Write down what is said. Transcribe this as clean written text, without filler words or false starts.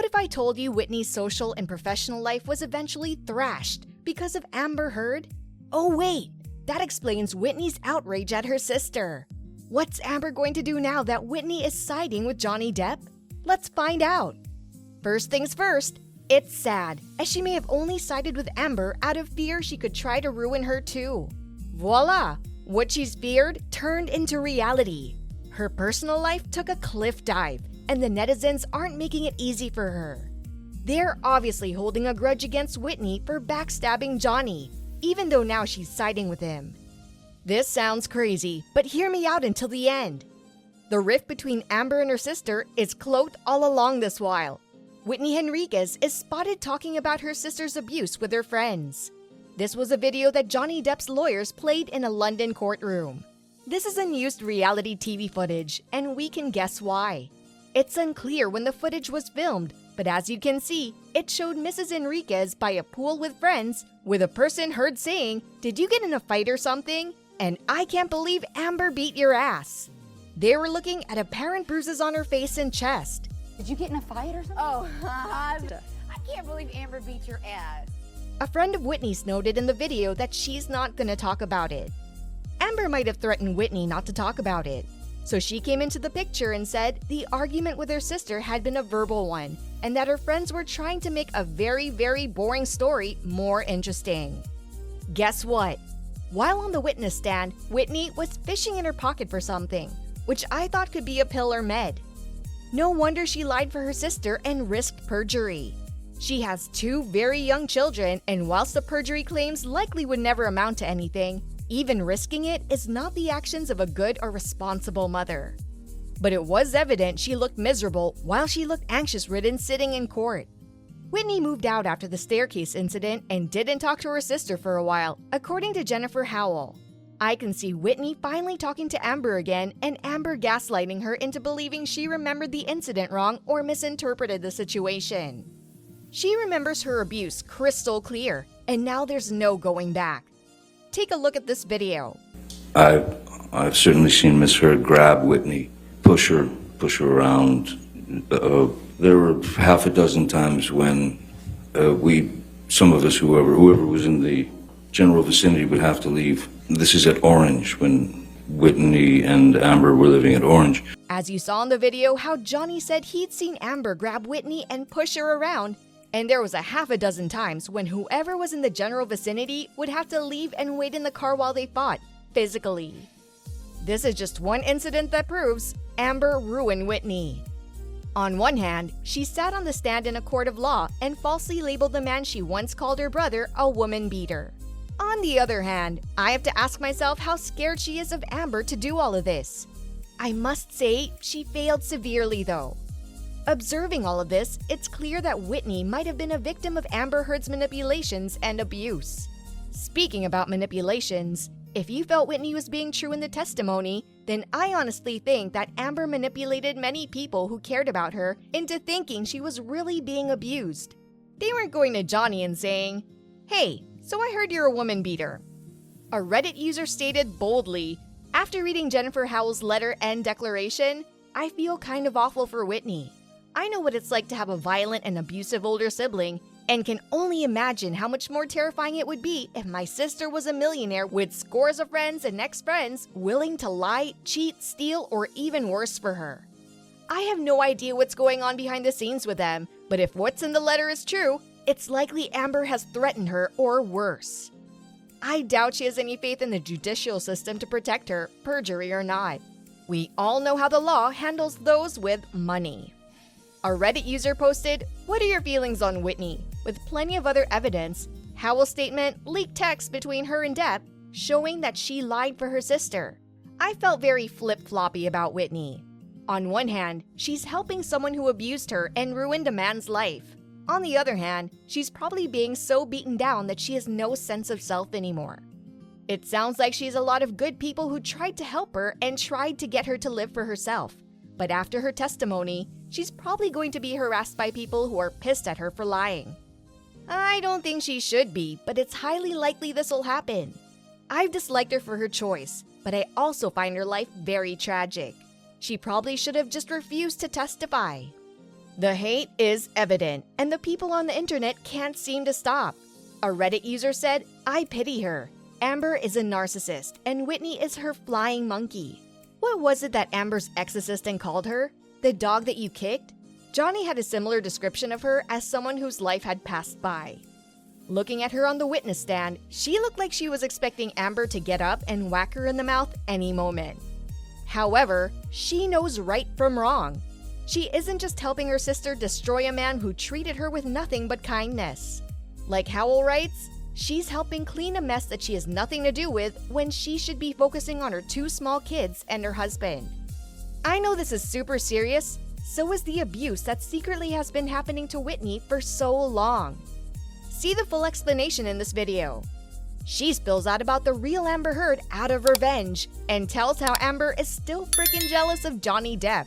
What if I told you Whitney's social and professional life was eventually thrashed because of Amber Heard? Oh wait, that explains Whitney's outrage at her sister. What's Amber going to do now that Whitney is siding with Johnny Depp? Let's find out. First things first, it's sad, as she may have only sided with Amber out of fear she could try to ruin her too. Voila! What she's feared turned into reality. Her personal life took a cliff dive, and the netizens aren't making it easy for her. They're obviously holding a grudge against Whitney for backstabbing Johnny, even though now she's siding with him. This sounds crazy, but hear me out until the end. The rift between Amber and her sister is cloaked all along this while. Whitney Henriquez is spotted talking about her sister's abuse with her friends. This was a video that Johnny Depp's lawyers played in a London courtroom. This is unused reality TV footage, and we can guess why. It's unclear when the footage was filmed, but as you can see, it showed Mrs. Henriquez by a pool with friends, with a person heard saying, "Did you get in a fight or something? And I can't believe Amber beat your ass." They were looking at apparent bruises on her face and chest. Did you get in a fight or something? Oh, I can't believe Amber beat your ass. A friend of Whitney's noted in the video that she's not gonna talk about it. Amber might have threatened Whitney not to talk about it. So she came into the picture and said the argument with her sister had been a verbal one, and that her friends were trying to make a very, very boring story more interesting. Guess what? While on the witness stand, Whitney was fishing in her pocket for something, which I thought could be a pill or med. No wonder she lied for her sister and risked perjury. She has 2 very young children, and whilst the perjury claims likely would never amount to anything, even risking it is not the actions of a good or responsible mother. But it was evident she looked miserable while she looked anxious-ridden sitting in court. Whitney moved out after the staircase incident and didn't talk to her sister for a while, according to Jennifer Howell. I can see Whitney finally talking to Amber again, and Amber gaslighting her into believing she remembered the incident wrong or misinterpreted the situation. She remembers her abuse crystal clear, and now there's no going back. Take a look at this video. I've certainly seen Miss Heard grab Whitney, push her around. There were half a dozen times when some of us, whoever was in the general vicinity, would have to leave. This is at Orange, when Whitney and Amber were living at Orange. As you saw in the video, how Johnny said he'd seen Amber grab Whitney and push her around, and there was a half a dozen times when whoever was in the general vicinity would have to leave and wait in the car while they fought, physically. This is just one incident that proves Amber ruined Whitney. On one hand, she sat on the stand in a court of law and falsely labeled the man she once called her brother a woman beater. On the other hand, I have to ask myself how scared she is of Amber to do all of this. I must say, she failed severely though. Observing all of this, it's clear that Whitney might have been a victim of Amber Heard's manipulations and abuse. Speaking about manipulations, if you felt Whitney was being true in the testimony, then I honestly think that Amber manipulated many people who cared about her into thinking she was really being abused. They weren't going to Johnny and saying, "Hey, so I heard you're a woman beater." A Reddit user stated boldly, "After reading Jennifer Howell's letter and declaration, I feel kind of awful for Whitney. I know what it's like to have a violent and abusive older sibling, and can only imagine how much more terrifying it would be if my sister was a millionaire with scores of friends and ex-friends willing to lie, cheat, steal, or even worse for her. I have no idea what's going on behind the scenes with them, but if what's in the letter is true, it's likely Amber has threatened her or worse. I doubt she has any faith in the judicial system to protect her, perjury or not. We all know how the law handles those with money." A Reddit user posted, "What are your feelings on Whitney?" with plenty of other evidence. Howell's statement leaked text between her and Depp, showing that she lied for her sister. I felt very flip-floppy about Whitney. On one hand, she's helping someone who abused her and ruined a man's life. On the other hand, she's probably being so beaten down that she has no sense of self anymore. It sounds like she has a lot of good people who tried to help her and tried to get her to live for herself. But after her testimony, she's probably going to be harassed by people who are pissed at her for lying. I don't think she should be, but it's highly likely this will happen. I've disliked her for her choice, but I also find her life very tragic. She probably should have just refused to testify. The hate is evident, and the people on the internet can't seem to stop. A Reddit user said, "I pity her. Amber is a narcissist, and Whitney is her flying monkey." What was it that Amber's ex-assistant called her? The dog that you kicked? Johnny had a similar description of her as someone whose life had passed by. Looking at her on the witness stand, she looked like she was expecting Amber to get up and whack her in the mouth any moment. However, she knows right from wrong. She isn't just helping her sister destroy a man who treated her with nothing but kindness. Like Howell writes, she's helping clean a mess that she has nothing to do with when she should be focusing on her 2 small kids and her husband. I know this is super serious, so is the abuse that secretly has been happening to Whitney for so long. See the full explanation in this video. She spills out about the real Amber Heard out of revenge and tells how Amber is still freaking jealous of Johnny Depp.